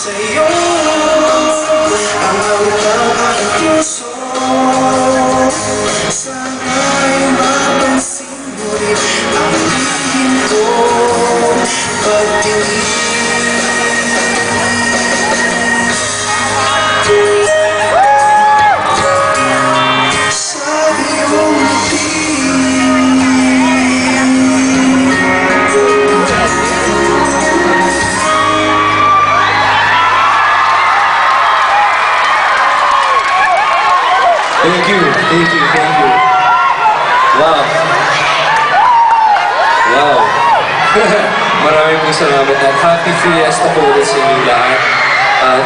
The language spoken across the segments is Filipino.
sa'yo ang awit ng aking puso. Sana'y mapansin mo rin ang lihim ko pagtingin. Thank you, thank you, thank you. Wow. Wow. Maraming pong salamat at happy fiesta po ulit sa inyo lahat.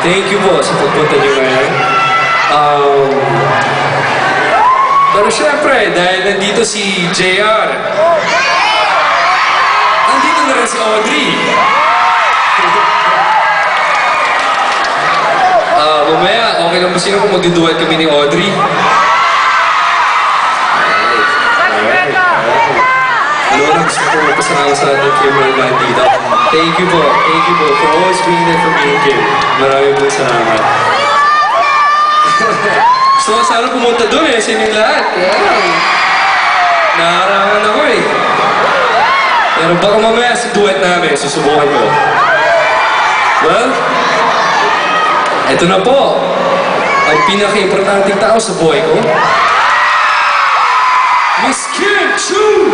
Thank you po sa pagpunta nyo ngayon. Pero syempre, dahil nandito si JR, nandito na rin si Audrey. Mamaya, okay lang ba sino kung magduduet kami ni Audrey? Lord, gusto ko magpasalamat sa ating Kim Roman dito. Thank you po for always being there for me and Kim. Maraming po salamat. Gusto ko sana pumunta doon sa inyong lahat. Nakarangan ako Pero baka mamaya sa duet namin, susubukan ko. Well, ito na po, ang pinaka-importanting tao sa buhay ko, Miss Kim Chiu!